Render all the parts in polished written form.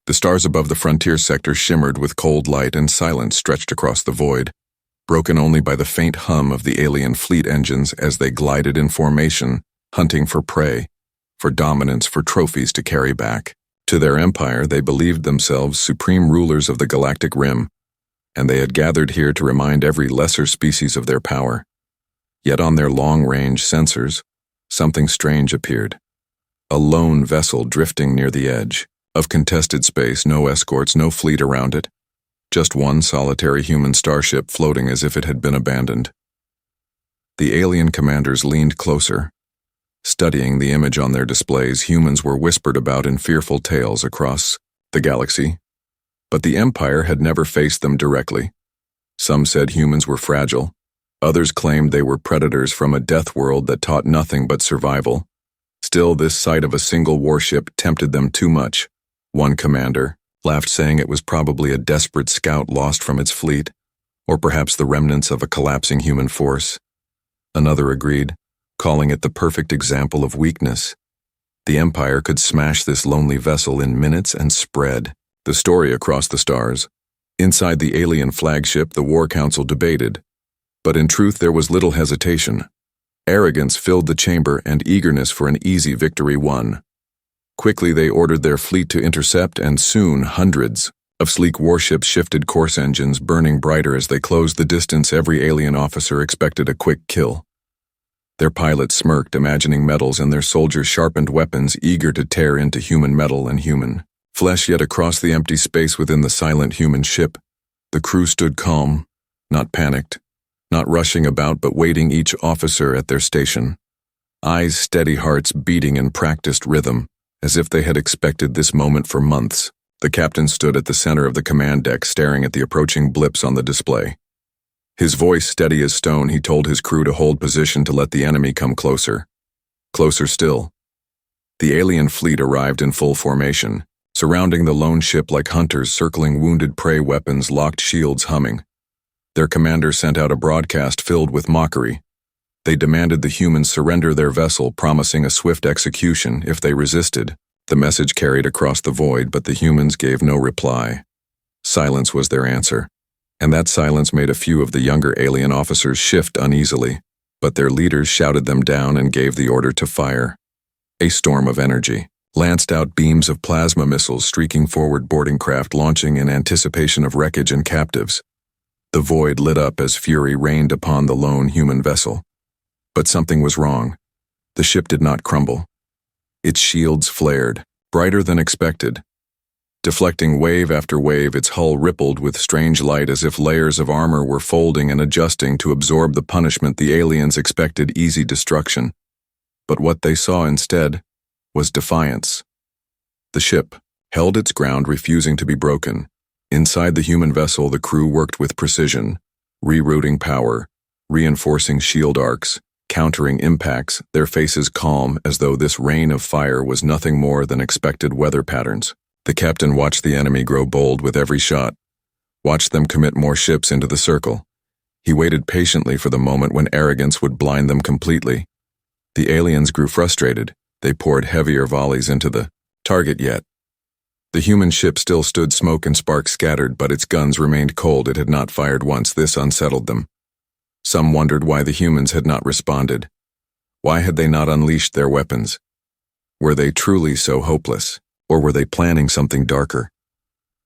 The stars above the frontier sector shimmered with cold light, and silence stretched across the void, broken only by the faint hum of the alien fleet engines as they glided in formation, hunting for prey, for dominance, for trophies to carry back. To their empire, they believed themselves supreme rulers of the galactic rim, and they had gathered here to remind every lesser species of their power. Yet on their long-range sensors, something strange appeared. A lone vessel drifting near the edge of contested space, no escorts, no fleet around it, just one solitary human starship floating as if it had been abandoned. The alien commanders leaned closer. Studying the image on their displays, humans were whispered about in fearful tales across the galaxy, but the Empire had never faced them directly. Some said humans were fragile. Others claimed they were predators from a death world that taught nothing but survival. Still, this sight of a single warship tempted them too much. One commander laughed, saying it was probably a desperate scout lost from its fleet, or perhaps the remnants of a collapsing human force. Another agreed, calling it the perfect example of weakness. The Empire could smash this lonely vessel in minutes and spread the story across the stars. Inside the alien flagship, the War Council debated, but in truth there was little hesitation. Arrogance filled the chamber, and eagerness for an easy victory won. Quickly they ordered their fleet to intercept, and soon hundreds of sleek warships shifted course, engines burning brighter as they closed the distance. Every alien officer expected a quick kill. Their pilots smirked, imagining medals, and their soldiers sharpened weapons, eager to tear into human metal and human flesh. Yet across the empty space within the silent human ship, the crew stood calm, not panicked, not rushing about, but waiting, each officer at their station. Eyes steady, hearts beating in practiced rhythm, as if they had expected this moment for months. The captain stood at the center of the command deck, staring at the approaching blips on the display. His voice steady as stone, he told his crew to hold position, to let the enemy come closer. Closer still. The alien fleet arrived in full formation, surrounding the lone ship like hunters circling wounded prey, weapons locked, shields humming. Their commander sent out a broadcast filled with mockery. They demanded the humans surrender their vessel, promising a swift execution if they resisted. The message carried across the void, but the humans gave no reply. Silence was their answer, and that silence made a few of the younger alien officers shift uneasily, but their leaders shouted them down and gave the order to fire. A storm of energy lanced out, beams of plasma missiles streaking forward, boarding craft launching in anticipation of wreckage and captives. The void lit up as fury rained upon the lone human vessel. But something was wrong. The ship did not crumble. Its shields flared, brighter than expected. Deflecting wave after wave, its hull rippled with strange light, as if layers of armor were folding and adjusting to absorb the punishment. The aliens expected easy destruction, but what they saw instead was defiance. The ship held its ground, refusing to be broken. Inside the human vessel, the crew worked with precision, rerouting power, reinforcing shield arcs, countering impacts, their faces calm, as though this rain of fire was nothing more than expected weather patterns. The captain watched the enemy grow bold with every shot, watched them commit more ships into the circle. He waited patiently for the moment when arrogance would blind them completely. The aliens grew frustrated. They poured heavier volleys into the target, yet the human ship still stood, smoke and sparks scattered, but its guns remained cold. It had not fired once. This unsettled them. Some wondered why the humans had not responded. Why had they not unleashed their weapons? Were they truly so hopeless, or were they planning something darker?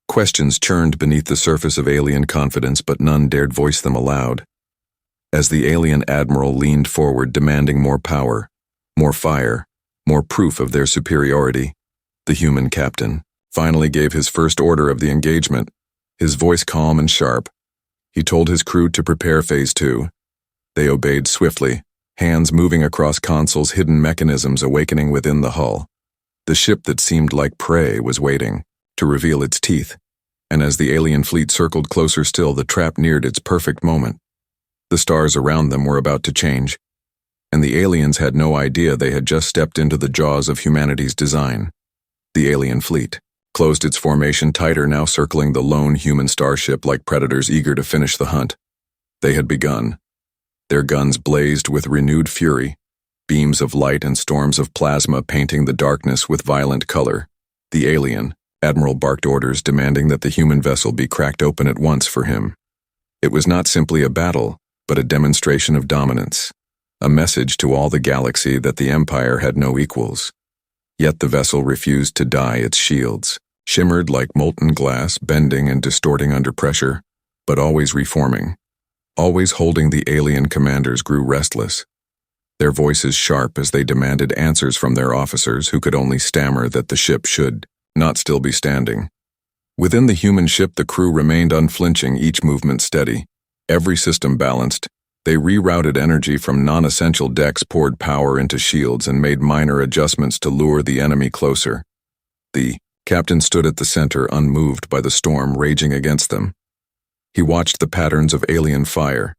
Questions churned beneath the surface of alien confidence, but none dared voice them aloud. As the alien admiral leaned forward, demanding more power, more fire, more proof of their superiority, the human captain finally gave his first order of the engagement, his voice calm and sharp. He told his crew to prepare Phase 2. They obeyed swiftly, hands moving across consoles, hidden mechanisms awakening within the hull. The ship that seemed like prey was waiting to reveal its teeth, and as the alien fleet circled closer still, the trap neared its perfect moment. The stars around them were about to change, and the aliens had no idea they had just stepped into the jaws of humanity's design. The alien fleet closed its formation tighter, now circling the lone human starship like predators eager to finish the hunt. They had begun. Their guns blazed with renewed fury, beams of light and storms of plasma painting the darkness with violent color. The alien, Admiral barked orders demanding that the human vessel be cracked open at once for him. It was not simply a battle, but a demonstration of dominance, a message to all the galaxy that the Empire had no equals. Yet the vessel refused to die. Its shields shimmered like molten glass, bending and distorting under pressure, but always reforming. Always holding the alien commanders grew restless, their voices sharp as they demanded answers from their officers who could only stammer that the ship should not still be standing. Within the human ship, the crew remained unflinching, each movement steady, every system balanced. They rerouted energy from non-essential decks, poured power into shields, and made minor adjustments to lure the enemy closer. The captain stood at the center, unmoved by the storm raging against them. He watched the patterns of alien fire,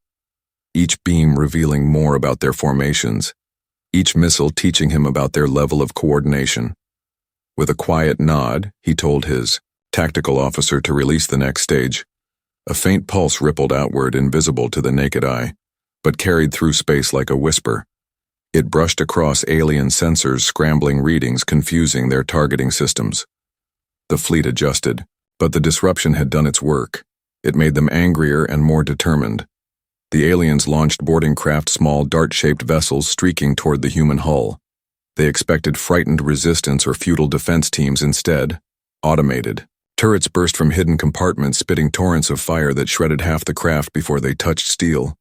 each beam revealing more about their formations, each missile teaching him about their level of coordination. With a quiet nod, he told his tactical officer to release the next stage. A faint pulse rippled outward, invisible to the naked eye, but carried through space like a whisper. It brushed across alien sensors, scrambling readings, confusing their targeting systems. The fleet adjusted, but the disruption had done its work. It made them angrier and more determined. The aliens launched boarding craft, small dart-shaped vessels streaking toward the human hull. They expected frightened resistance or futile defense teams instead. Automated. Turrets burst from hidden compartments, spitting torrents of fire that shredded half the craft before they touched steel.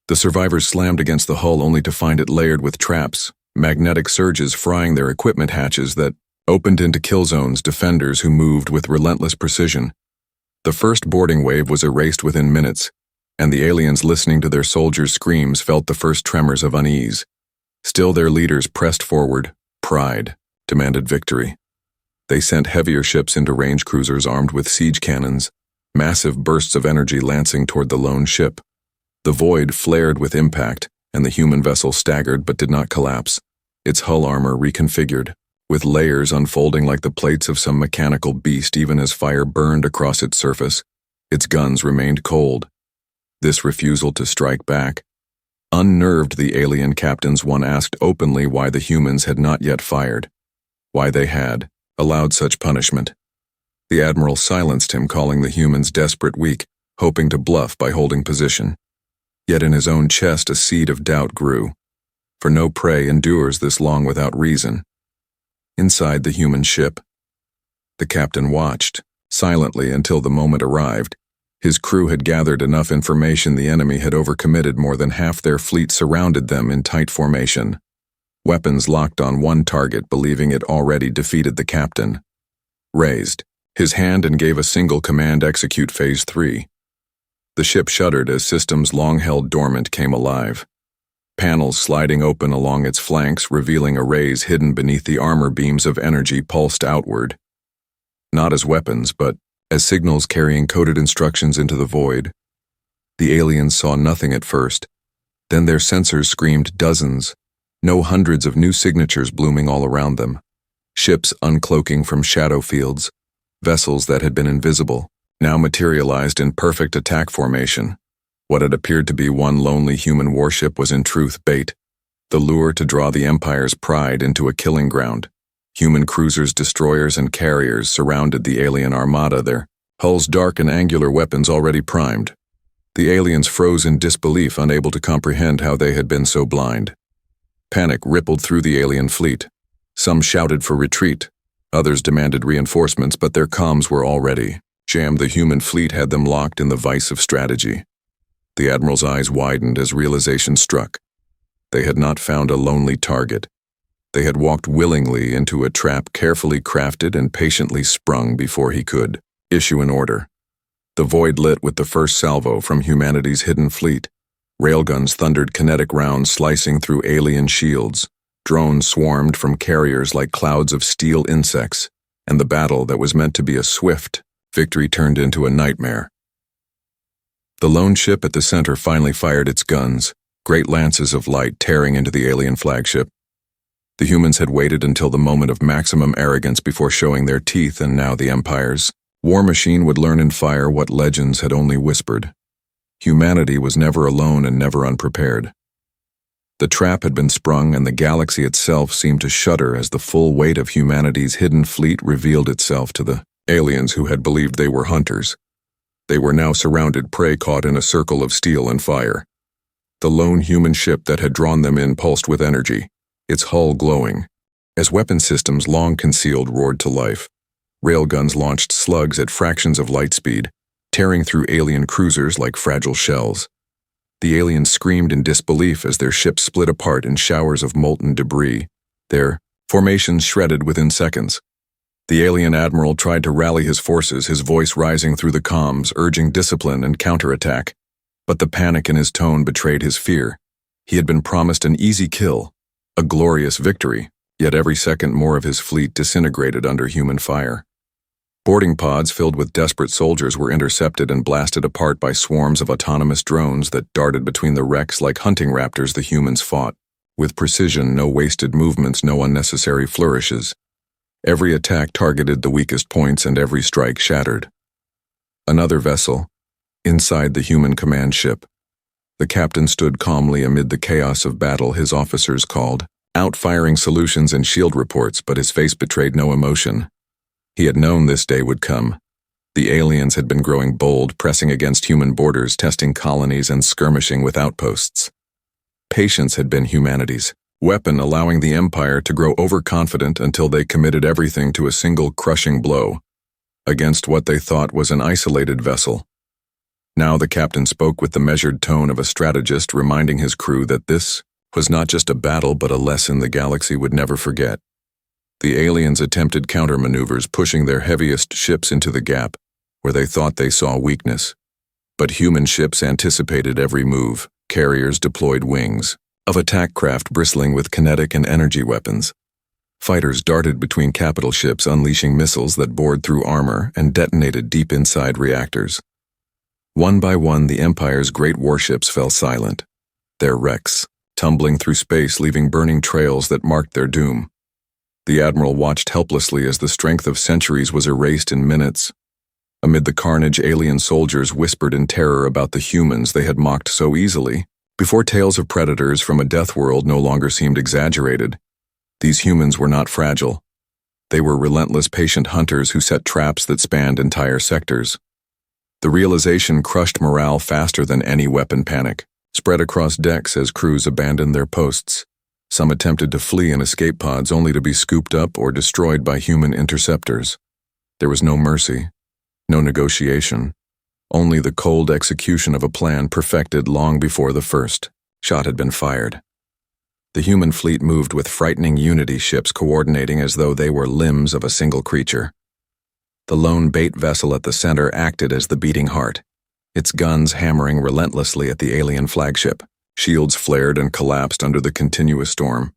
The survivors slammed against the hull only to find it layered with traps, magnetic surges frying their equipment hatches that opened into kill zones, defenders who moved with relentless precision. The first boarding wave was erased within minutes, and the aliens listening to their soldiers' screams felt the first tremors of unease. Still, their leaders pressed forward. Pride demanded victory. They sent heavier ships into range cruisers armed with siege cannons, massive bursts of energy lancing toward the lone ship. The void flared with impact, and the human vessel staggered but did not collapse, its hull armor reconfigured, with layers unfolding like the plates of some mechanical beast. Even as fire burned across its surface, its guns remained cold. This refusal to strike back unnerved the alien captains. One asked openly why the humans had not yet fired, why they had allowed such punishment. The admiral silenced him, calling the humans desperate, weak, hoping to bluff by holding position. Yet in his own chest a seed of doubt grew, for no prey endures this long without reason. Inside the human ship, the captain watched, silently, until the moment arrived. His crew had gathered enough information. The enemy had overcommitted. More than half their fleet surrounded them in tight formation, weapons locked on one target, believing it already defeated the captain. Raised his hand and gave a single command: execute Phase 3. The ship shuddered as systems long held dormant came alive. Panels sliding open along its flanks, revealing arrays hidden beneath the armor. Beams of energy pulsed outward, not as weapons, but as signals carrying coded instructions into the void. The aliens saw nothing at first. Then their sensors screamed dozens, no hundreds of new signatures blooming all around them. Ships uncloaking from shadow fields, vessels that had been invisible, now materialized in perfect attack formation. What had appeared to be one lonely human warship was in truth bait, the lure to draw the Empire's pride into a killing ground. Human cruisers, destroyers, and carriers surrounded the alien armada, their hulls dark and angular, weapons already primed. The aliens froze in disbelief, unable to comprehend how they had been so blind. Panic rippled through the alien fleet. Some shouted for retreat, others demanded reinforcements, but their comms were already jammed. The human fleet had them locked in the vice of strategy. The admiral's eyes widened as realization struck. They had not found a lonely target. They had walked willingly into a trap carefully crafted and patiently sprung before he could issue an order. The void lit with the first salvo from humanity's hidden fleet. Railguns thundered kinetic rounds slicing through alien shields. Drones swarmed from carriers like clouds of steel insects, and the battle that was meant to be a swift victory turned into a nightmare. The lone ship at the center finally fired its guns, great lances of light tearing into the alien flagship. The humans had waited until the moment of maximum arrogance before showing their teeth, and now the Empire's war machine would learn in fire what legends had only whispered. Humanity was never alone and never unprepared. The trap had been sprung, and the galaxy itself seemed to shudder as the full weight of humanity's hidden fleet revealed itself to the aliens who had believed they were hunters. They were now surrounded prey caught in a circle of steel and fire. The lone human ship that had drawn them in pulsed with energy, its hull glowing. As weapon systems long concealed roared to life, railguns launched slugs at fractions of light speed, tearing through alien cruisers like fragile shells. The aliens screamed in disbelief as their ship split apart in showers of molten debris, their formations shredded within seconds. The alien admiral tried to rally his forces, his voice rising through the comms, urging discipline and counterattack. But the panic in his tone betrayed his fear. He had been promised an easy kill, a glorious victory, yet every second more of his fleet disintegrated under human fire. Boarding pods filled with desperate soldiers were intercepted and blasted apart by swarms of autonomous drones that darted between the wrecks like hunting raptors the humans fought. With precision, no wasted movements, no unnecessary flourishes. Every attack targeted the weakest points and every strike shattered. Another vessel, inside the human command ship. The captain stood calmly amid the chaos of battle, his officers called out firing solutions and shield reports, but his face betrayed no emotion. He had known this day would come. The aliens had been growing bold, pressing against human borders, testing colonies and skirmishing with outposts. Patience had been humanity's weapon, allowing the Empire to grow overconfident until they committed everything to a single crushing blow against what they thought was an isolated vessel. Now the captain spoke with the measured tone of a strategist, reminding his crew that this was not just a battle but a lesson the galaxy would never forget. The aliens attempted countermaneuvers, pushing their heaviest ships into the gap where they thought they saw weakness. But human ships anticipated every move. Carriers deployed wings of attack craft bristling with kinetic and energy weapons. Fighters darted between capital ships, unleashing missiles that bored through armor and detonated deep inside reactors. One by one, the Empire's great warships fell silent, their wrecks tumbling through space, leaving burning trails that marked their doom. The Admiral watched helplessly as the strength of centuries was erased in minutes. Amid the carnage, alien soldiers whispered in terror about the humans they had mocked so easily. Before tales of predators from a death world no longer seemed exaggerated, these humans were not fragile. They were relentless, patient hunters who set traps that spanned entire sectors. The realization crushed morale faster than any weapon panic, spread across decks as crews abandoned their posts. Some attempted to flee in escape pods only to be scooped up or destroyed by human interceptors. There was no mercy, no negotiation, only the cold execution of a plan perfected long before the first shot had been fired. The human fleet moved with frightening unity, ships coordinating as though they were limbs of a single creature. The lone bait vessel at the center acted as the beating heart, its guns hammering relentlessly at the alien flagship. Shields flared and collapsed under the continuous storm.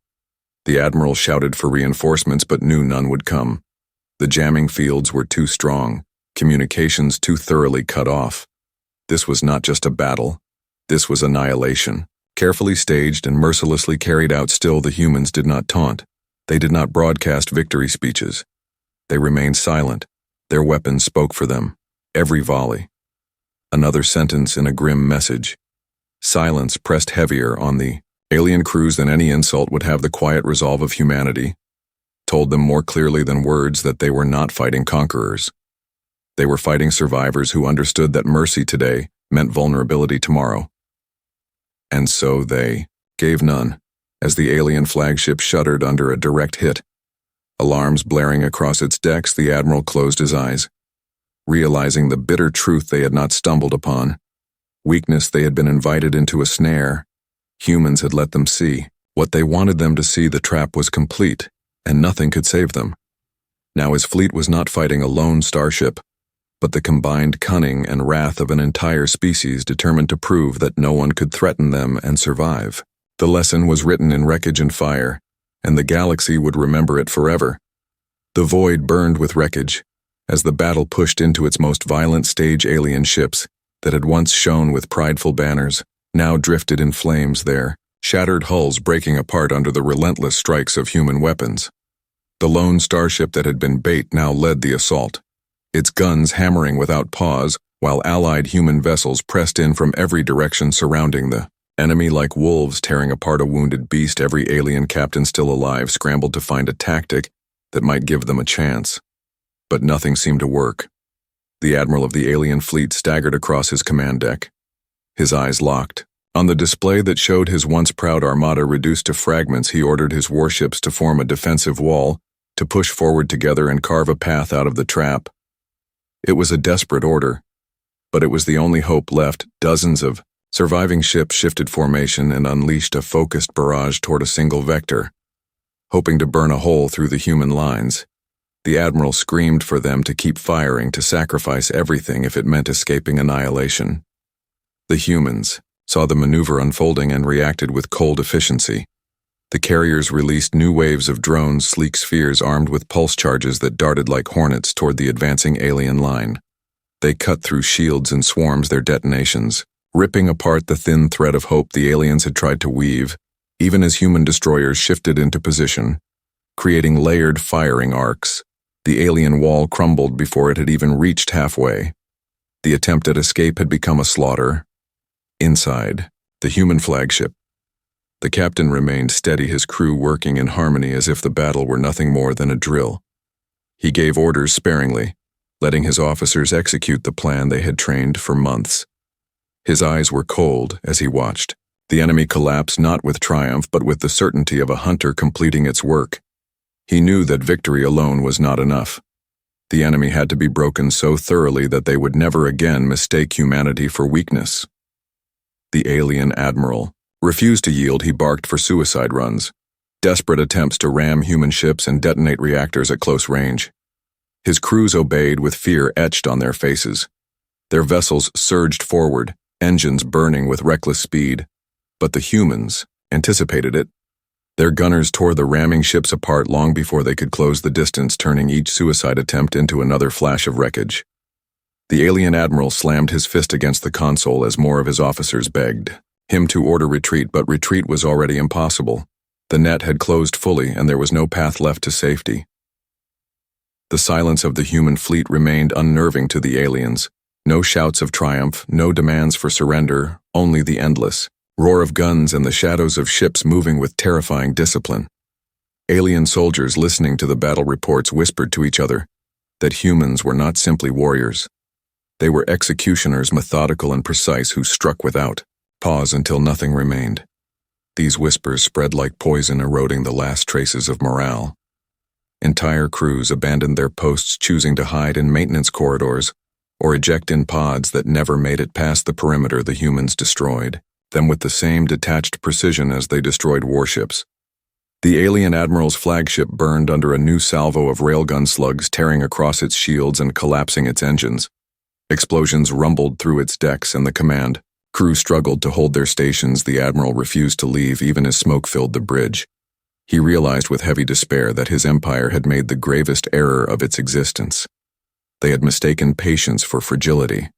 The Admiral shouted for reinforcements but knew none would come. The jamming fields were too strong, communications too thoroughly cut off. This was not just a battle. This was annihilation. Carefully staged and mercilessly carried out. Still, the humans did not taunt. They did not broadcast victory speeches. They remained silent. Their weapons spoke for them. Every volley. Another sentence in a grim message. Silence pressed heavier on the alien crews than any insult would have. The quiet resolve of humanity told them more clearly than words that they were not fighting conquerors. They were fighting survivors who understood that mercy today meant vulnerability tomorrow. And so they gave none, as the alien flagship shuddered under a direct hit. Alarms blaring across its decks, the Admiral closed his eyes, realizing the bitter truth they had not stumbled upon. Weakness they had been invited into a snare. Humans had let them see what they wanted them to see. The trap was complete, and nothing could save them. Now his fleet was not fighting a lone starship, but the combined cunning and wrath of an entire species determined to prove that no one could threaten them and survive. The lesson was written in wreckage and fire, and the galaxy would remember it forever. The void burned with wreckage as the battle pushed into its most violent stage. Alien ships that had once shone with prideful banners now drifted in flames, their shattered hulls breaking apart under the relentless strikes of human weapons. The lone starship that had been bait now led the assault, its guns hammering without pause, while allied human vessels pressed in from every direction, surrounding the enemy like wolves tearing apart a wounded beast. Every alien captain still alive scrambled to find a tactic that might give them a chance. But nothing seemed to work. The admiral of the alien fleet staggered across his command deck. His eyes locked. On the display that showed his once proud armada reduced to fragments, he ordered his warships to form a defensive wall, to push forward together and carve a path out of the trap. It was a desperate order, but it was the only hope left. Dozens of surviving ships shifted formation and unleashed a focused barrage toward a single vector, hoping to burn a hole through the human lines. The admiral screamed for them to keep firing, to sacrifice everything if it meant escaping annihilation. The humans saw the maneuver unfolding and reacted with cold efficiency. The carriers released new waves of drones, sleek spheres armed with pulse charges that darted like hornets toward the advancing alien line. They cut through shields and swarms, their detonations, ripping apart the thin thread of hope the aliens had tried to weave, even as human destroyers shifted into position, creating layered firing arcs. The alien wall crumbled before it had even reached halfway. The attempt at escape had become a slaughter. Inside, the human flagship, the captain remained steady, his crew working in harmony as if the battle were nothing more than a drill. He gave orders sparingly, letting his officers execute the plan they had trained for months. His eyes were cold as he watched. The enemy collapse not with triumph but with the certainty of a hunter completing its work. He knew that victory alone was not enough. The enemy had to be broken so thoroughly that they would never again mistake humanity for weakness. The alien admiral refused to yield. He barked for suicide runs, desperate attempts to ram human ships and detonate reactors at close range. His crews obeyed with fear etched on their faces. Their vessels surged forward, engines burning with reckless speed. But the humans anticipated it. Their gunners tore the ramming ships apart long before they could close the distance, turning each suicide attempt into another flash of wreckage. The alien admiral slammed his fist against the console as more of his officers begged him to order retreat, but retreat was already impossible. The net had closed fully, and there was no path left to safety. The silence of the human fleet remained unnerving to the aliens. No shouts of triumph, no demands for surrender, only the endless roar of guns and the shadows of ships moving with terrifying discipline. Alien soldiers listening to the battle reports whispered to each other that humans were not simply warriors. They were executioners, methodical and precise, who struck without pause until nothing remained. These whispers spread like poison, eroding the last traces of morale. Entire crews abandoned their posts, choosing to hide in maintenance corridors or eject in pods that never made it past the perimeter the humans destroyed, them with the same detached precision as they destroyed warships. The alien admiral's flagship burned under a new salvo of railgun slugs, tearing across its shields and collapsing its engines. Explosions rumbled through its decks, and the command crew struggled to hold their stations. The admiral refused to leave even as smoke filled the bridge. He realized with heavy despair that his empire had made the gravest error of its existence. They had mistaken patience for fragility.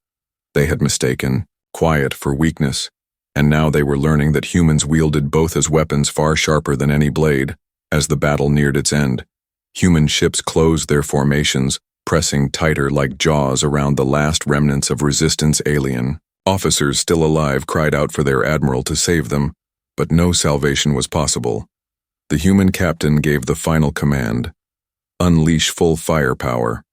They had mistaken quiet for weakness, and now they were learning that humans wielded both as weapons far sharper than any blade. As the battle neared its end, human ships closed their formations, pressing tighter like jaws around the last remnants of resistance. Alien officers still alive cried out for their admiral to save them, but no salvation was possible. The human captain gave the final command: unleash full firepower.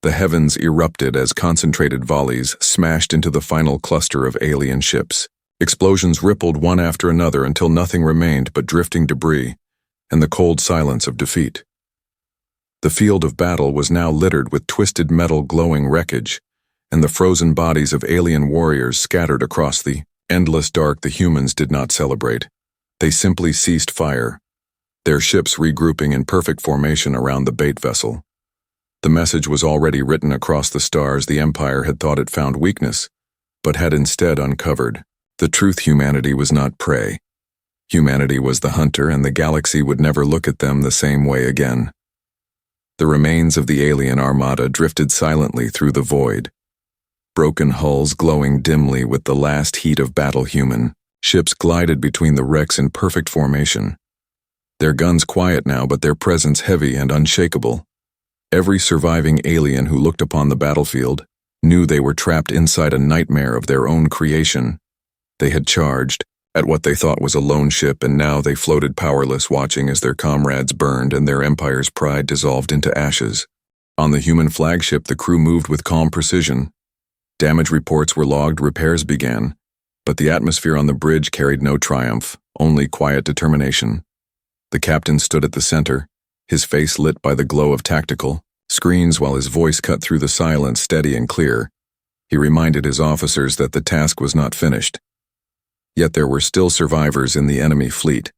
The heavens erupted as concentrated volleys smashed into the final cluster of alien ships. Explosions rippled one after another until nothing remained but drifting debris and the cold silence of defeat. The field of battle was now littered with twisted metal glowing wreckage, and the frozen bodies of alien warriors scattered across the endless dark. The humans did not celebrate. They simply ceased fire, their ships regrouping in perfect formation around the bait vessel. The message was already written across the stars. The Empire had thought it found weakness, but had instead uncovered the truth: humanity was not prey. Humanity was the hunter, and the galaxy would never look at them the same way again. The remains of the alien armada drifted silently through the void, broken hulls glowing dimly with the last heat of battle. Human ships glided between the wrecks in perfect formation, their guns quiet now, but their presence heavy and unshakable. Every surviving alien who looked upon the battlefield knew they were trapped inside a nightmare of their own creation. They had charged at what they thought was a lone ship, and now they floated powerless, watching as their comrades burned and their empire's pride dissolved into ashes. On the human flagship, the crew moved with calm precision. Damage reports were logged, repairs began, but the atmosphere on the bridge carried no triumph, only quiet determination. The captain stood at the center, his face lit by the glow of tactical screens while his voice cut through the silence steady and clear. He reminded his officers that the task was not finished. Yet there were still survivors in the enemy fleet,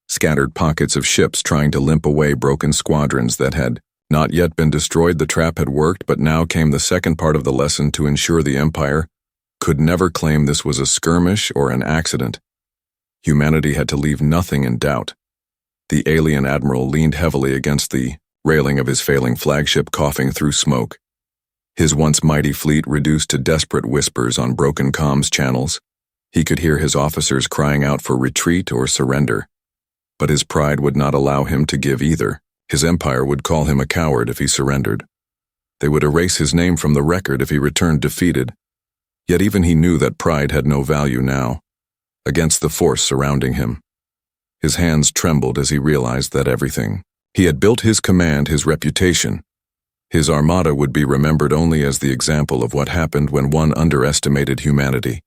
scattered pockets of ships trying to limp away broken squadrons that had not yet been destroyed. The trap had worked, but now came the second part of the lesson to ensure the Empire could never claim this was a skirmish or an accident. Humanity had to leave nothing in doubt. The alien admiral leaned heavily against the railing of his failing flagship, coughing through smoke. His once mighty fleet reduced to desperate whispers on broken comms channels. He could hear his officers crying out for retreat or surrender. But his pride would not allow him to give either. His empire would call him a coward if he surrendered. They would erase his name from the record if he returned defeated. Yet even he knew that pride had no value now, against the force surrounding him. His hands trembled as he realized that everything he had built, his command, his reputation, his armada, would be remembered only as the example of what happened when one underestimated humanity.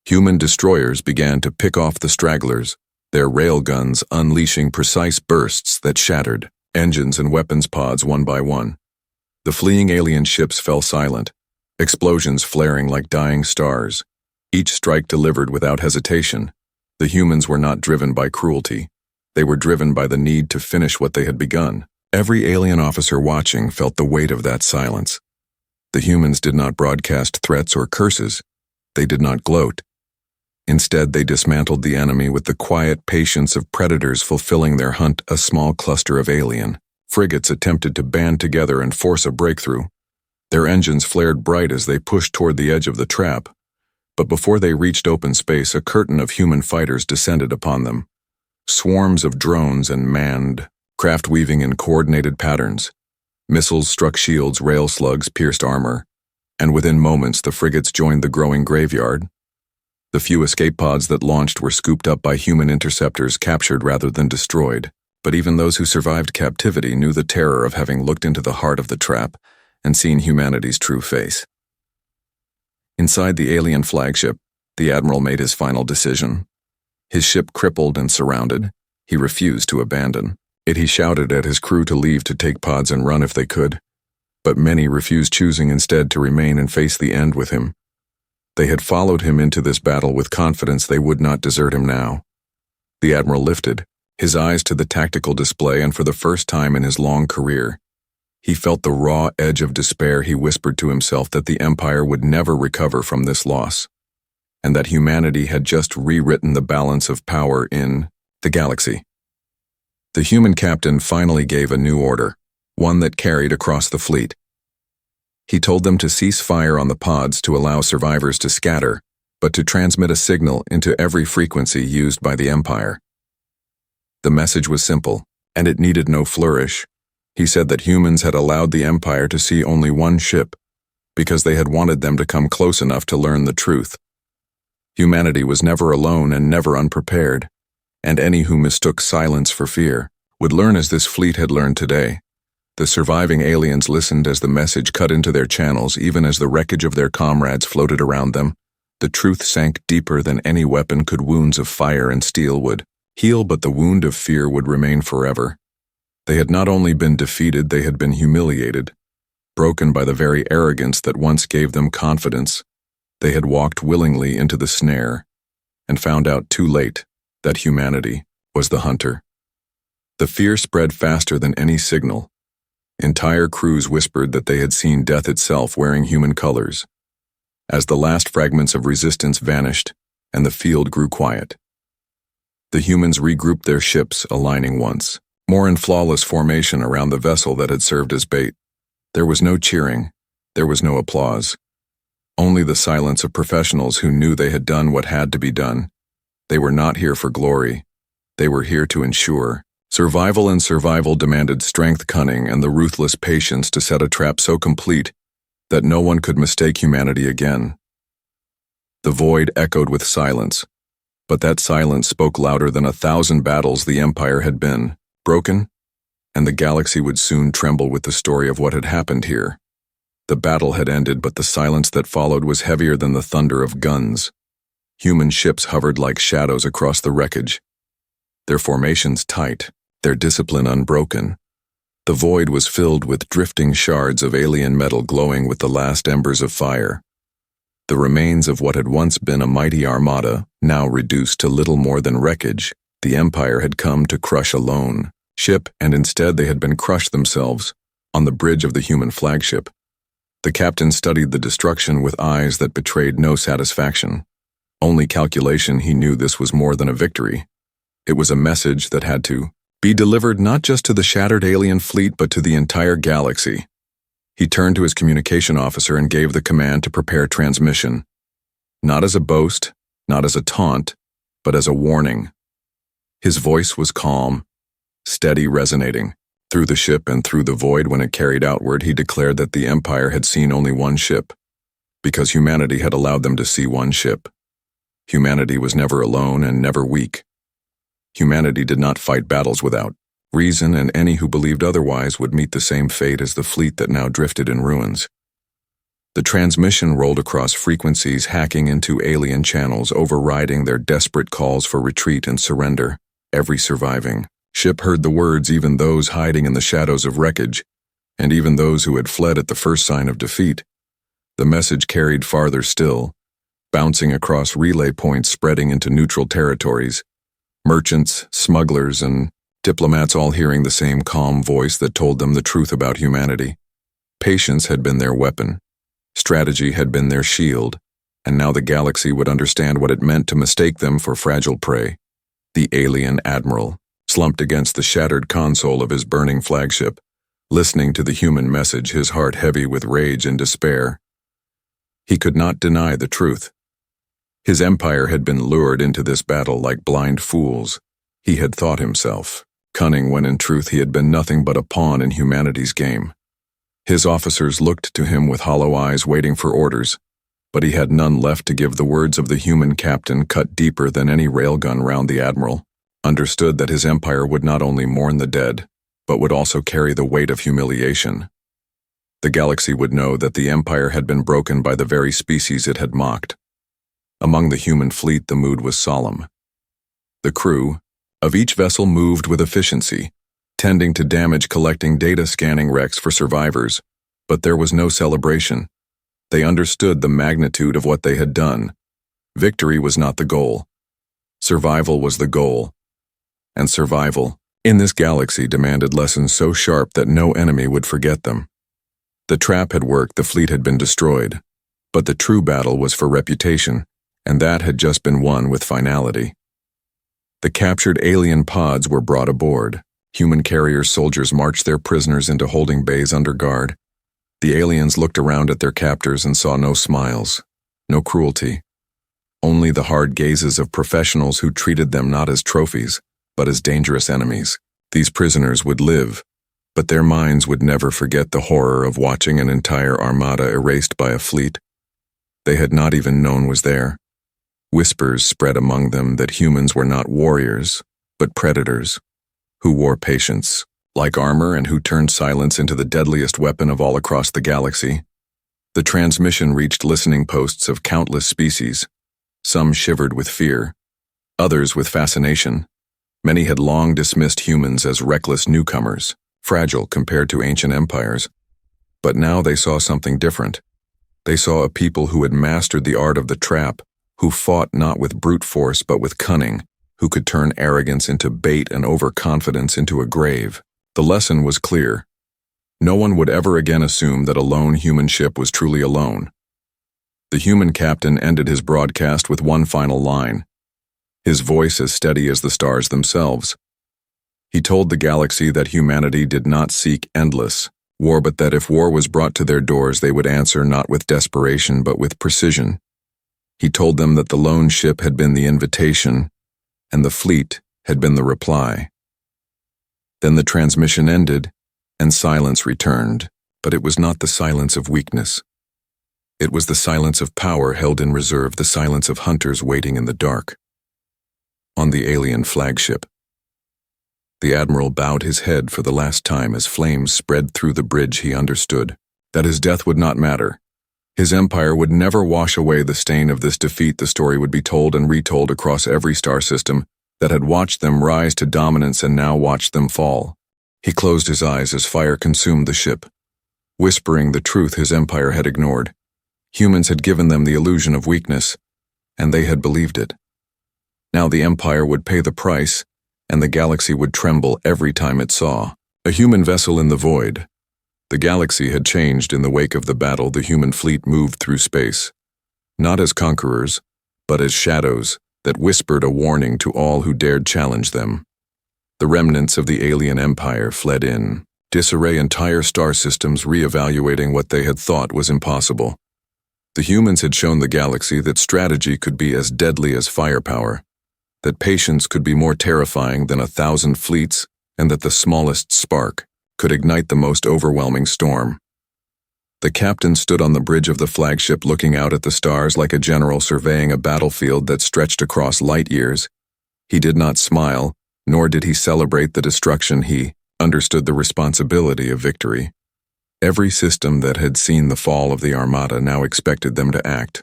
Human destroyers began to pick off the stragglers, their railguns unleashing precise bursts that shattered engines and weapons pods one by one. The fleeing alien ships fell silent, explosions flaring like dying stars, each strike delivered without hesitation. The humans were not driven by cruelty. They were driven by the need to finish what they had begun. Every alien officer watching felt the weight of that silence. The humans did not broadcast threats or curses. They did not gloat. Instead, they dismantled the enemy with the quiet patience of predators fulfilling their hunt. A small cluster of alien frigates attempted to band together and force a breakthrough. Their engines flared bright as they pushed toward the edge of the trap. But before they reached open space, a curtain of human fighters descended upon them. Swarms of drones and manned craft weaving in coordinated patterns. Missiles struck shields, rail slugs pierced armor, and within moments the frigates joined the growing graveyard. The few escape pods that launched were scooped up by human interceptors, captured rather than destroyed. But even those who survived captivity knew the terror of having looked into the heart of the trap and seen humanity's true face. Inside the alien flagship, the admiral made his final decision. His ship crippled and surrounded, he refused to abandon it. He shouted at his crew to leave, to take pods and run if they could. But many refused, choosing instead to remain and face the end with him. They had followed him into this battle with confidence they would not desert him now. The admiral lifted his eyes to the tactical display, and for the first time in his long career, he felt the raw edge of despair. He whispered to himself that the Empire would never recover from this loss, and that humanity had just rewritten the balance of power in the galaxy. The human captain finally gave a new order, one that carried across the fleet. He told them to cease fire on the pods to allow survivors to scatter, but to transmit a signal into every frequency used by the Empire. The message was simple, and it needed no flourish. He said that humans had allowed the Empire to see only one ship, because they had wanted them to come close enough to learn the truth. Humanity was never alone and never unprepared, and any who mistook silence for fear would learn as this fleet had learned today. The surviving aliens listened as the message cut into their channels, even as the wreckage of their comrades floated around them. The truth sank deeper than any weapon could. Wounds of fire and steel would heal, but the wound of fear would remain forever. They had not only been defeated, they had been humiliated, broken by the very arrogance that once gave them confidence. They had walked willingly into the snare and found out too late that humanity was the hunter. The fear spread faster than any signal. Entire crews whispered that they had seen death itself wearing human colors. As the last fragments of resistance vanished and the field grew quiet, the humans regrouped their ships, aligning once more in flawless formation around the vessel that had served as bait. There was no cheering, there was no applause, only the silence of professionals who knew they had done what had to be done. They were not here for glory, they were here to ensure survival, and survival demanded strength, cunning, and the ruthless patience to set a trap so complete that no one could mistake humanity again. The void echoed with silence, but that silence spoke louder than 1,000 battles the Empire had been. Broken? and the galaxy would soon tremble with the story of what had happened here. The battle had ended, but the silence that followed was heavier than the thunder of guns. Human ships hovered like shadows across the wreckage, their formations tight, their discipline unbroken. The void was filled with drifting shards of alien metal glowing with the last embers of fire. The remains of what had once been a mighty armada, now reduced to little more than wreckage, the Empire had come to crush a lone ship, and instead they had been crushed themselves, on the bridge of the human flagship. The captain studied the destruction with eyes that betrayed no satisfaction. Only calculation. He knew this was more than a victory. It was a message that had to be delivered not just to the shattered alien fleet but to the entire galaxy. He turned to his communication officer and gave the command to prepare transmission. Not as a boast, not as a taunt, but as a warning. His voice was calm, steady, resonating. Through the ship and through the void when it carried outward, he declared that the Empire had seen only one ship, because humanity had allowed them to see one ship. Humanity was never alone and never weak. Humanity did not fight battles without reason, and any who believed otherwise would meet the same fate as the fleet that now drifted in ruins. The transmission rolled across frequencies, hacking into alien channels, overriding their desperate calls for retreat and surrender. Every surviving ship heard the words, even those hiding in the shadows of wreckage, and even those who had fled at the first sign of defeat. The message carried farther still, bouncing across relay points, spreading into neutral territories. Merchants, smugglers, and diplomats all hearing the same calm voice that told them the truth about humanity. Patience had been their weapon. Strategy had been their shield, and now the galaxy would understand what it meant to mistake them for fragile prey. The alien admiral slumped against the shattered console of his burning flagship, listening to the human message, his heart heavy with rage and despair. He could not deny the truth. His empire had been lured into this battle like blind fools. He had thought himself cunning when in truth he had been nothing but a pawn in humanity's game. His officers looked to him with hollow eyes, waiting for orders, but he had none left to give. The words of the human captain cut deeper than any railgun round the admiral. Understood that his empire would not only mourn the dead, but would also carry the weight of humiliation. The galaxy would know that the empire had been broken by the very species it had mocked. Among the human fleet, the mood was solemn. The crew of each vessel moved with efficiency, tending to damage, collecting data, scanning wrecks for survivors, but there was no celebration. They understood the magnitude of what they had done. Victory was not the goal. Survival was the goal. And survival, in this galaxy, demanded lessons so sharp that no enemy would forget them. The trap had worked, the fleet had been destroyed, but the true battle was for reputation, and that had just been won with finality. The captured alien pods were brought aboard. Human carrier soldiers marched their prisoners into holding bays under guard. The aliens looked around at their captors and saw no smiles, no cruelty, only the hard gazes of professionals who treated them not as trophies, but as dangerous enemies. These prisoners would live, but their minds would never forget the horror of watching an entire armada erased by a fleet they had not even known was there. Whispers spread among them that humans were not warriors, but predators, who wore patience like armor and who turned silence into the deadliest weapon of all across the galaxy. The transmission reached listening posts of countless species. Some shivered with fear, others with fascination. Many had long dismissed humans as reckless newcomers, fragile compared to ancient empires. But now they saw something different. They saw a people who had mastered the art of the trap, who fought not with brute force but with cunning, who could turn arrogance into bait and overconfidence into a grave. The lesson was clear. No one would ever again assume that a lone human ship was truly alone. The human captain ended his broadcast with one final line, his voice as steady as the stars themselves. He told the galaxy that humanity did not seek endless war, but that if war was brought to their doors, they would answer not with desperation but with precision. He told them that the lone ship had been the invitation, and the fleet had been the reply. Then the transmission ended, and silence returned, but it was not the silence of weakness. It was the silence of power held in reserve, the silence of hunters waiting in the dark. On the alien flagship, The admiral bowed his head for the last time as flames spread through the bridge. He understood that his death would not matter. His empire would never wash away the stain of this defeat. The story would be told and retold across every star system that had watched them rise to dominance and now watched them fall. He closed his eyes as fire consumed the ship, whispering the truth his empire had ignored. Humans had given them the illusion of weakness, and they had believed it. Now the empire would pay the price, and the galaxy would tremble every time it saw a human vessel in the void. The galaxy had changed in the wake of the battle. The human fleet moved through space, not as conquerors, but as shadows that whispered a warning to all who dared challenge them. The remnants of the alien empire fled in disarray, entire star systems reevaluating what they had thought was impossible. The humans had shown the galaxy that strategy could be as deadly as firepower, that patience could be more terrifying than 1,000 fleets, and that the smallest spark could ignite the most overwhelming storm. The captain stood on the bridge of the flagship looking out at the stars like a general surveying a battlefield that stretched across light years. He did not smile, nor did he celebrate the destruction. He understood the responsibility of victory. Every system that had seen the fall of the Armada now expected them to act.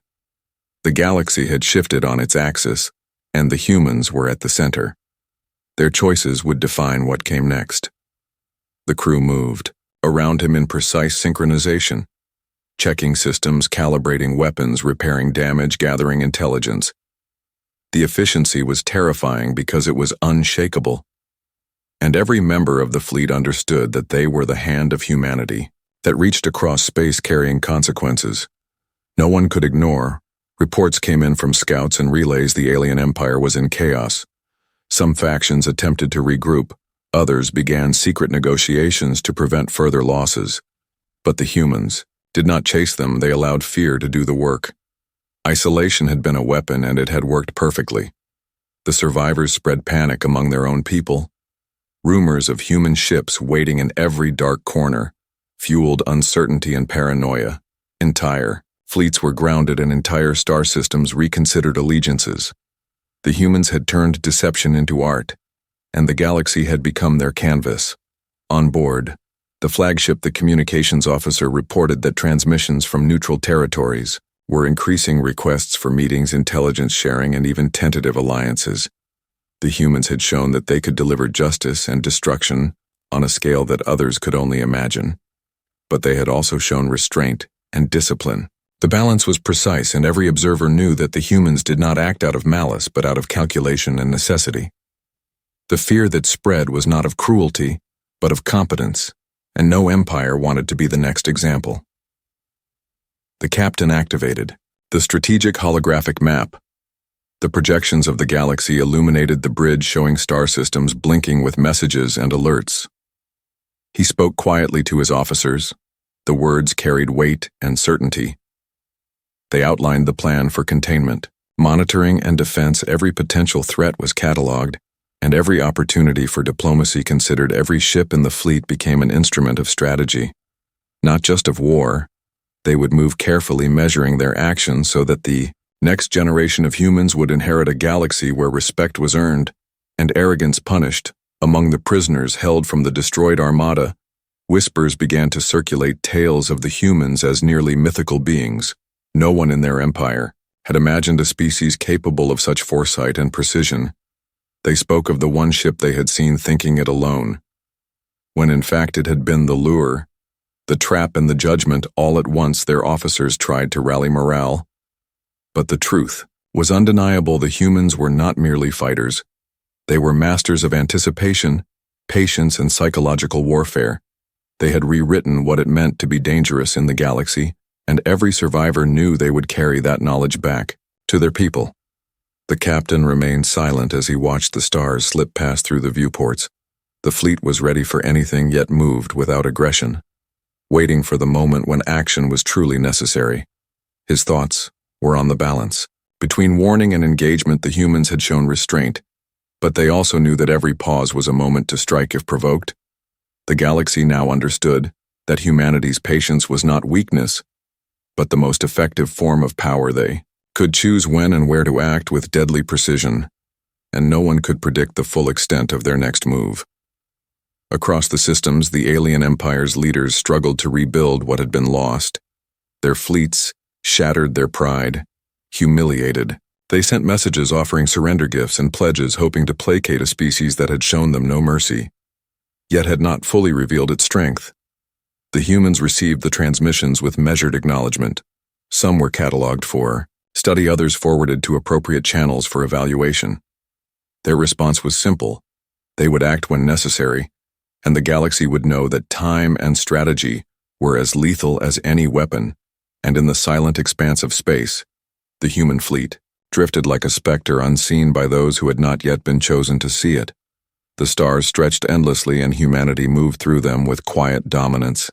The galaxy had shifted on its axis, and the humans were at the center. Their choices would define what came next. The crew moved around him in precise synchronization, checking systems, calibrating weapons, repairing damage, gathering intelligence. The efficiency was terrifying because it was unshakable, and every member of the fleet understood that they were the hand of humanity that reached across space carrying consequences. No one could ignore. Reports came in from scouts and relays. The alien empire was in chaos. Some factions attempted to regroup. Others began secret negotiations to prevent further losses. But the humans did not chase them. They allowed fear to do the work. Isolation had been a weapon, and it had worked perfectly. The survivors spread panic among their own people. Rumors of human ships waiting in every dark corner fueled uncertainty and paranoia. Entire fleets were grounded and entire star systems reconsidered allegiances. The humans had turned deception into art, and the galaxy had become their canvas. On board the flagship, the communications officer reported that transmissions from neutral territories were increasing, requests for meetings, intelligence sharing, and even tentative alliances. The humans had shown that they could deliver justice and destruction on a scale that others could only imagine. But they had also shown restraint and discipline. The balance was precise, and every observer knew that the humans did not act out of malice but out of calculation and necessity. The fear that spread was not of cruelty, but of competence, and no empire wanted to be the next example. The captain activated the strategic holographic map. The projections of the galaxy illuminated the bridge, showing star systems blinking with messages and alerts. He spoke quietly to his officers. The words carried weight and certainty. They outlined the plan for containment, monitoring, and defense. Every potential threat was catalogued, and every opportunity for diplomacy considered. Every ship in the fleet became an instrument of strategy, not just of war. They would move carefully, measuring their actions so that the next generation of humans would inherit a galaxy where respect was earned and arrogance punished. Among the prisoners held from the destroyed Armada, whispers began to circulate, tales of the humans as nearly mythical beings. No one in their empire had imagined a species capable of such foresight and precision. They spoke of the one ship they had seen, thinking it alone, when in fact it had been the lure, the trap, and the judgment. All at once their officers tried to rally morale. But the truth was undeniable. The humans were not merely fighters. They were masters of anticipation, patience, and psychological warfare. They had rewritten what it meant to be dangerous in the galaxy, and every survivor knew they would carry that knowledge back to their people. The captain remained silent as he watched the stars slip past through the viewports. The fleet was ready for anything, yet moved without aggression, waiting for the moment when action was truly necessary. His thoughts were on the balance. Between warning and engagement, the humans had shown restraint, but they also knew that every pause was a moment to strike if provoked. The galaxy now understood that humanity's patience was not weakness, but the most effective form of power. They could choose when and where to act with deadly precision, and no one could predict the full extent of their next move. Across the systems, the alien empire's leaders struggled to rebuild what had been lost. Their fleets shattered their pride, humiliated. They sent messages offering surrender gifts and pledges, hoping to placate a species that had shown them no mercy, yet had not fully revealed its strength. The humans received the transmissions with measured acknowledgement. Some were catalogued for study, others forwarded to appropriate channels for evaluation. Their response was simple. They would act when necessary, and the galaxy would know that time and strategy were as lethal as any weapon. And in the silent expanse of space, the human fleet drifted like a specter unseen by those who had not yet been chosen to see it. The stars stretched endlessly and humanity moved through them with quiet dominance.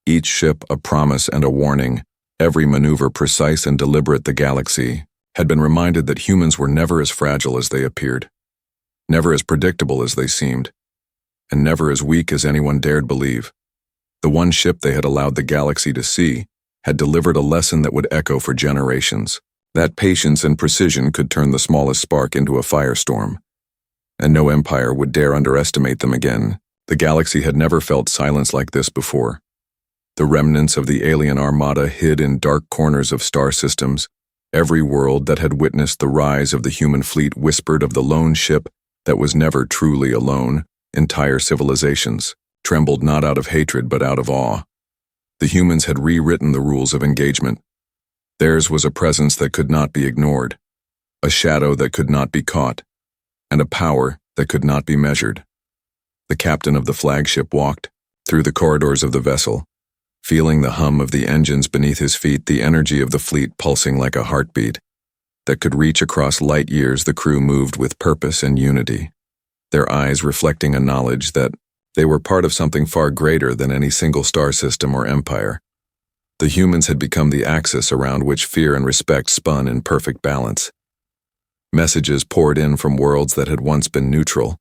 Each ship a promise and a warning, every maneuver precise and deliberate. The galaxy had been reminded that humans were never as fragile as they appeared, never as predictable as they seemed, and never as weak as anyone dared believe. The one ship they had allowed the galaxy to see had delivered a lesson that would echo for generations. That patience and precision could turn the smallest spark into a firestorm, and no empire would dare underestimate them again. The galaxy had never felt silence like this before. The remnants of the alien armada hid in dark corners of star systems. Every world that had witnessed the rise of the human fleet whispered of the lone ship that was never truly alone. Entire civilizations trembled not out of hatred but out of awe. The humans had rewritten the rules of engagement. Theirs was a presence that could not be ignored, a shadow that could not be caught, and a power that could not be measured. The captain of the flagship walked through the corridors of the vessel, feeling the hum of the engines beneath his feet, the energy of the fleet pulsing like a heartbeat that could reach across light years. The crew moved with purpose and unity, their eyes reflecting a knowledge that they were part of something far greater than any single star system or empire. The humans had become the axis around which fear and respect spun in perfect balance. Messages poured in from worlds that had once been neutral,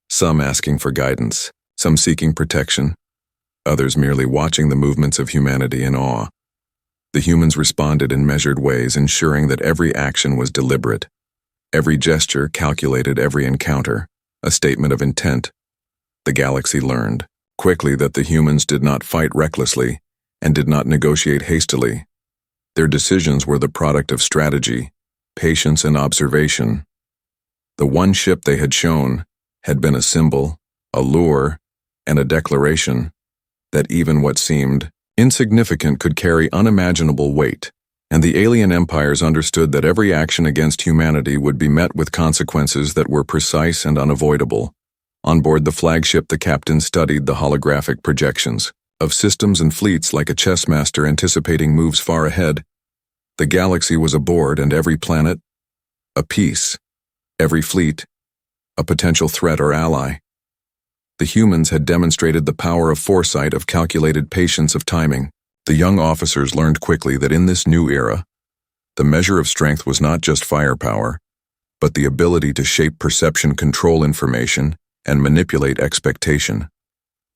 some asking for guidance, some seeking protection, others merely watching the movements of humanity in awe. The humans responded in measured ways, ensuring that every action was deliberate, every gesture calculated, every encounter a statement of intent. The galaxy learned quickly that the humans did not fight recklessly and did not negotiate hastily. Their decisions were the product of strategy, patience, and observation. The one ship they had shown had been a symbol, a lure, and a declaration that even what seemed insignificant could carry unimaginable weight, and the alien empires understood that every action against humanity would be met with consequences that were precise and unavoidable. On board the flagship, the captain studied the holographic projections of systems and fleets like a chess master anticipating moves far ahead. The galaxy was a board, and every planet a piece, every fleet a potential threat or ally. The humans had demonstrated the power of foresight, of calculated patience, of timing. The young officers learned quickly that in this new era, the measure of strength was not just firepower, but the ability to shape perception, control information, and manipulate expectation.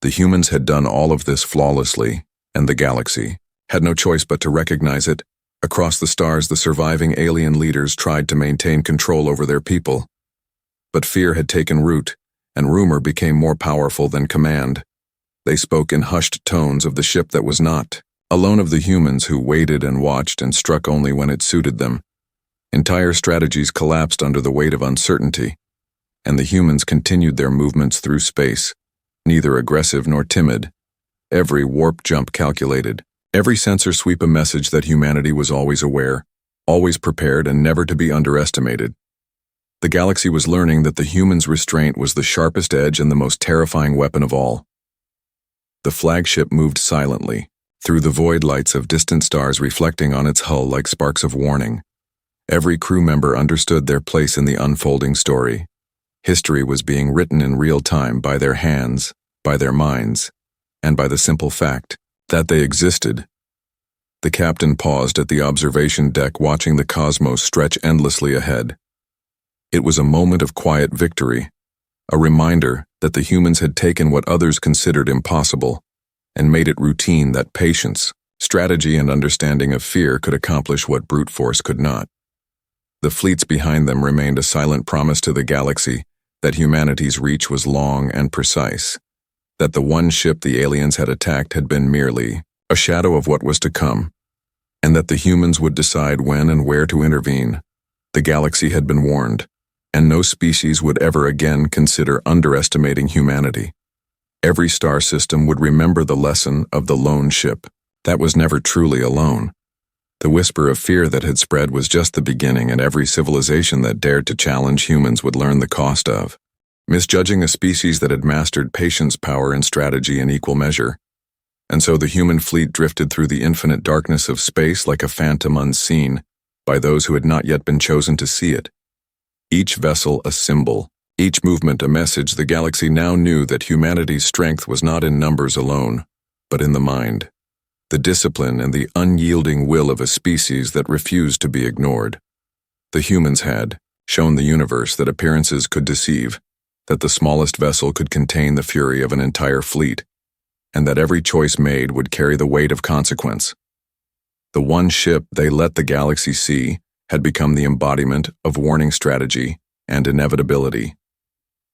The humans had done all of this flawlessly, and the galaxy had no choice but to recognize it. Across the stars, the surviving alien leaders tried to maintain control over their people. But fear had taken root, and rumor became more powerful than command. They spoke in hushed tones of the ship that was not alone, of the humans who waited and watched and struck only when it suited them. Entire strategies collapsed under the weight of uncertainty, and the humans continued their movements through space, neither aggressive nor timid, every warp jump calculated, every sensor sweep a message that humanity was always aware, always prepared, and never to be underestimated. The galaxy was learning that the humans' restraint was the sharpest edge and the most terrifying weapon of all. The flagship moved silently, through the void lights of distant stars reflecting on its hull like sparks of warning. Every crew member understood their place in the unfolding story. History was being written in real time by their hands, by their minds, and by the simple fact that they existed. The captain paused at the observation deck, watching the cosmos stretch endlessly ahead. It was a moment of quiet victory, a reminder that the humans had taken what others considered impossible and made it routine, that patience, strategy, and understanding of fear could accomplish what brute force could not. The fleets behind them remained a silent promise to the galaxy that humanity's reach was long and precise. that the one ship the aliens had attacked had been merely a shadow of what was to come, and that the humans would decide when and where to intervene. The galaxy had been warned, and no species would ever again consider underestimating humanity. Every star system would remember the lesson of the lone ship that was never truly alone. The whisper of fear that had spread was just the beginning, and every civilization that dared to challenge humans would learn the cost of misjudging a species that had mastered patience, power, and strategy in equal measure. And so the human fleet drifted through the infinite darkness of space like a phantom unseen by those who had not yet been chosen to see it. Each vessel a symbol, each movement a message. The galaxy now knew that humanity's strength was not in numbers alone, but in the mind, the discipline and the unyielding will of a species that refused to be ignored. The humans had shown the universe that appearances could deceive, that the smallest vessel could contain the fury of an entire fleet, and that every choice made would carry the weight of consequence. The one ship they let the galaxy see had become the embodiment of warning strategy and inevitability.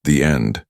The end.